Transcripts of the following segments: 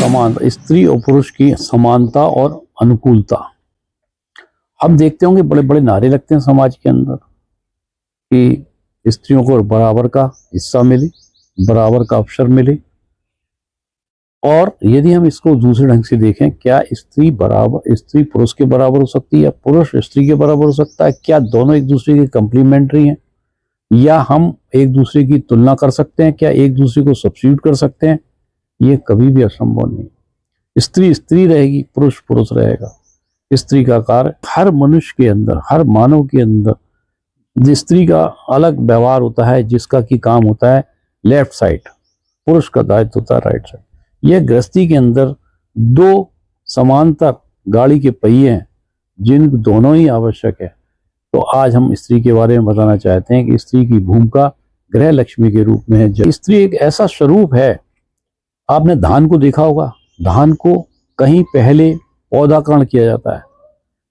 समान, स्त्री और पुरुष की समानता और अनुकूलता। हम देखते होंगे बड़े बड़े नारे लगते हैं समाज के अंदर कि स्त्रियों को बराबर का हिस्सा मिले, बराबर का अवसर मिले। और यदि हम इसको दूसरे ढंग से देखें, क्या स्त्री पुरुष के बराबर हो सकती है या पुरुष स्त्री के बराबर हो सकता है? क्या दोनों एक दूसरे के कंप्लीमेंट्री हैं या हम एक दूसरे की तुलना कर सकते हैं? क्या एक दूसरे को सब्स्टिट्यूट कर सकते हैं? ये कभी भी असंभव नहीं। स्त्री स्त्री रहेगी, पुरुष पुरुष रहेगा। स्त्री का कार्य हर मनुष्य के अंदर, हर मानव के अंदर स्त्री का अलग व्यवहार होता है, जिसका की काम होता है लेफ्ट साइड, पुरुष का दायित्व होता है राइट साइड। यह गृहस्थी के अंदर दो समांतर गाड़ी के पहिए हैं, जिन दोनों ही आवश्यक है। तो आज हम स्त्री के बारे में बताना चाहते हैं कि स्त्री की भूमिका गृह लक्ष्मी के रूप में है। स्त्री एक ऐसा स्वरूप है, आपने धान को देखा होगा, धान को कहीं पहले पौधाकरण किया जाता है,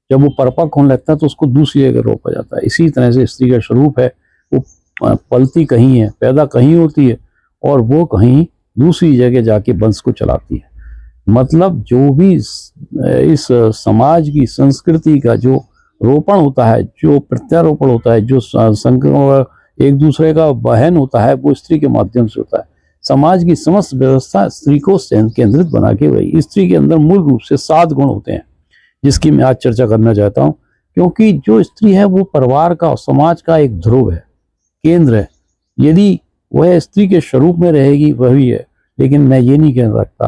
जब वो परिपक्व होने लगता है तो उसको दूसरी जगह रोपा जाता है। इसी तरह से स्त्री का स्वरूप है, वो पलती कहीं है, पैदा कहीं होती है और वो कहीं दूसरी जगह जाके वंश को चलाती है। मतलब जो भी इस समाज की संस्कृति का जो रोपण होता है, जो प्रत्यारोपण होता है, जो एक दूसरे का वहन होता है, वो स्त्री के माध्यम से होता है। समाज की समस्त व्यवस्था स्त्री को केंद्रित बना के हुई। स्त्री के अंदर मूल रूप से 7 गुण होते हैं, जिसकी मैं आज चर्चा करना चाहता हूं, क्योंकि जो स्त्री है वो परिवार का और समाज का एक ध्रुव है, केंद्र है। यदि वह स्त्री के स्वरूप में रहेगी वही है, लेकिन मैं ये नहीं कह सकता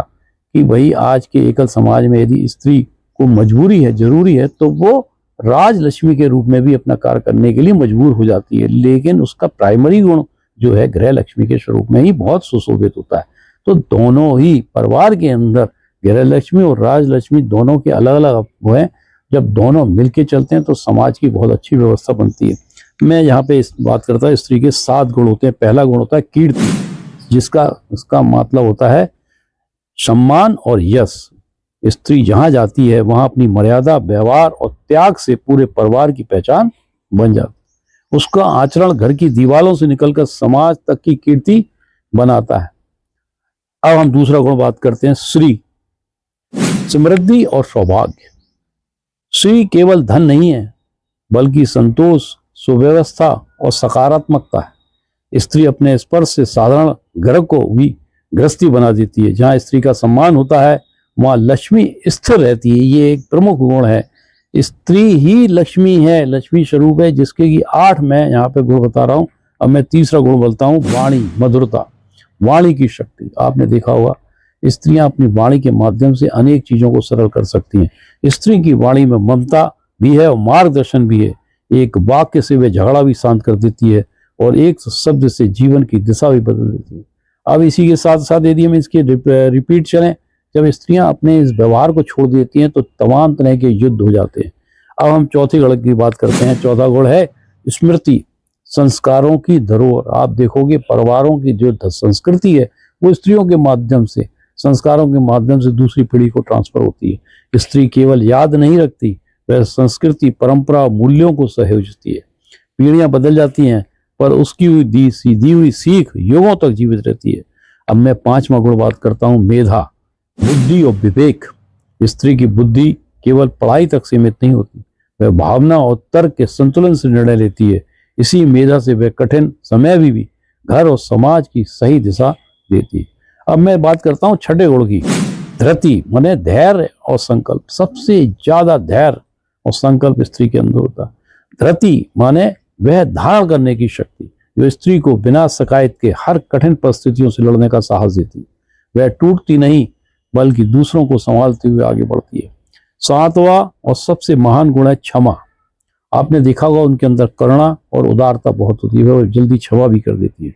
कि भाई आज के एकल समाज में यदि स्त्री को मजबूरी है, जरूरी है, तो वो राजलक्ष्मी के रूप में भी अपना कार्य करने के लिए मजबूर हो जाती है, लेकिन उसका प्राइमरी गुण जो है गृह लक्ष्मी के स्वरूप में ही बहुत सुशोभित होता है। तो दोनों ही परिवार के अंदर गृह लक्ष्मी और राजलक्ष्मी दोनों के अलग अलग वो हैं। जब दोनों मिलके चलते हैं तो समाज की बहुत अच्छी व्यवस्था बनती है। मैं यहाँ पे इस बात करता हूँ, स्त्री के 7 गुण होते हैं। पहला गुण होता है कीर्ति, इसका मतलब होता है सम्मान और यश। स्त्री जहां जाती है वहां अपनी मर्यादा, व्यवहार और त्याग से पूरे परिवार की पहचान बन जाती है। उसका आचरण घर की दीवारों से निकलकर समाज तक की कीर्ति बनाता है। अब हम दूसरा गुण बात करते हैं श्री, समृद्धि और सौभाग्य। श्री केवल धन नहीं है, बल्कि संतोष, सुव्यवस्था और सकारात्मकता है। स्त्री अपने स्पर्श से साधारण घर को भी गृहस्थी बना देती है। जहां स्त्री का सम्मान होता है वहां लक्ष्मी स्थिर रहती है। ये एक प्रमुख गुण है। स्त्री ही लक्ष्मी है, लक्ष्मी स्वरूप है, जिसके की 8 मैं यहाँ पे गुण बता रहा हूँ। अब मैं तीसरा गुण बोलता हूँ, वाणी, मधुरता, वाणी की शक्ति। आपने देखा होगा स्त्रियां अपनी वाणी के माध्यम से अनेक चीजों को सरल कर सकती हैं। स्त्री की वाणी में ममता भी है और मार्गदर्शन भी है। एक वाक्य से वे झगड़ा भी शांत कर देती है और एक शब्द से जीवन की दिशा भी बदल देती है। अब इसी के साथ साथ यदि हम इसके रिपीट चलें, जब स्त्रियां अपने इस व्यवहार को छोड़ देती हैं तो तमाम तरह के युद्ध हो जाते हैं। अब हम चौथे गुण की बात करते हैं। चौथा गुण है स्मृति, संस्कारों की धरोहर। आप देखोगे परिवारों की जो संस्कृति है वो स्त्रियों के माध्यम से, संस्कारों के माध्यम से दूसरी पीढ़ी को ट्रांसफर होती है। स्त्री केवल याद नहीं रखती, वह संस्कृति, परंपरा, मूल्यों को सहेजती है। पीढ़ियां बदल जाती हैं पर उसकी दी हुई सीख युगों तक जीवित रहती है। अब मैं 5वां गुण बात करता हूँ, मेधा, बुद्धि और विवेक। स्त्री की बुद्धि केवल पढ़ाई तक सीमित नहीं होती, वह भावना और तर्क के संतुलन से निर्णय लेती है। इसी मेधा से वह कठिन समय भी घर और समाज की सही दिशा देती है। अब मैं बात करता हूँ 6ठे गुण की, धृति, माने धैर्य और संकल्प। सबसे ज्यादा धैर्य और संकल्प स्त्री के अंदर होता है। धृति माने वह धारण करने की शक्ति, जो स्त्री को बिना शिकायत के हर कठिन परिस्थितियों से लड़ने का साहस देती है। वह टूटती नहीं बल्कि दूसरों को संभालते हुए आगे बढ़ती है। 7वां और सबसे महान गुण है क्षमा। आपने देखा होगा उनके अंदर करुणा और उदारता बहुत होती है, वह जल्दी क्षमा भी कर देती है।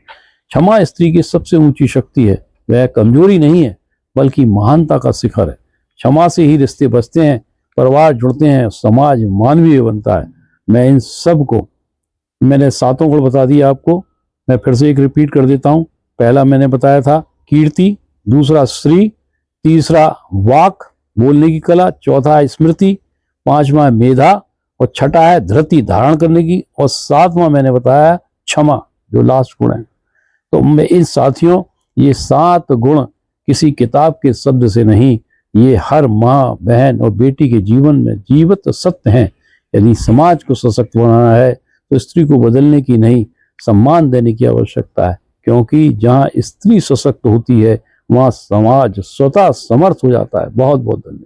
क्षमा स्त्री की सबसे ऊंची शक्ति है, वह कमजोरी नहीं है बल्कि महानता का शिखर है। क्षमा से ही रिश्ते बचते हैं, परिवार जुड़ते हैं, समाज मानवीय बनता है। मैं इन सब को, मैंने 7 गुण बता दिए आपको, मैं फिर से एक रिपीट कर देता हूँ। पहला मैंने बताया था कीर्ति, दूसरा श्री, तीसरा वाक, बोलने की कला, चौथा है स्मृति, 5वां है मेधा और 6ठा है धृति, धारण करने की, और 7वां मैंने बताया क्षमा, जो लास्ट गुण है। तो मैं इन साथियों, ये 7 गुण किसी किताब के शब्द से नहीं, ये हर माँ, बहन और बेटी के जीवन में जीवित सत्य हैं। यदि समाज को सशक्त बनाना है तो स्त्री को बदलने की नहीं, सम्मान देने की आवश्यकता है, क्योंकि जहाँ स्त्री सशक्त होती है वहाँ समाज स्वतः समर्थ हो जाता है। बहुत बहुत धन्यवाद।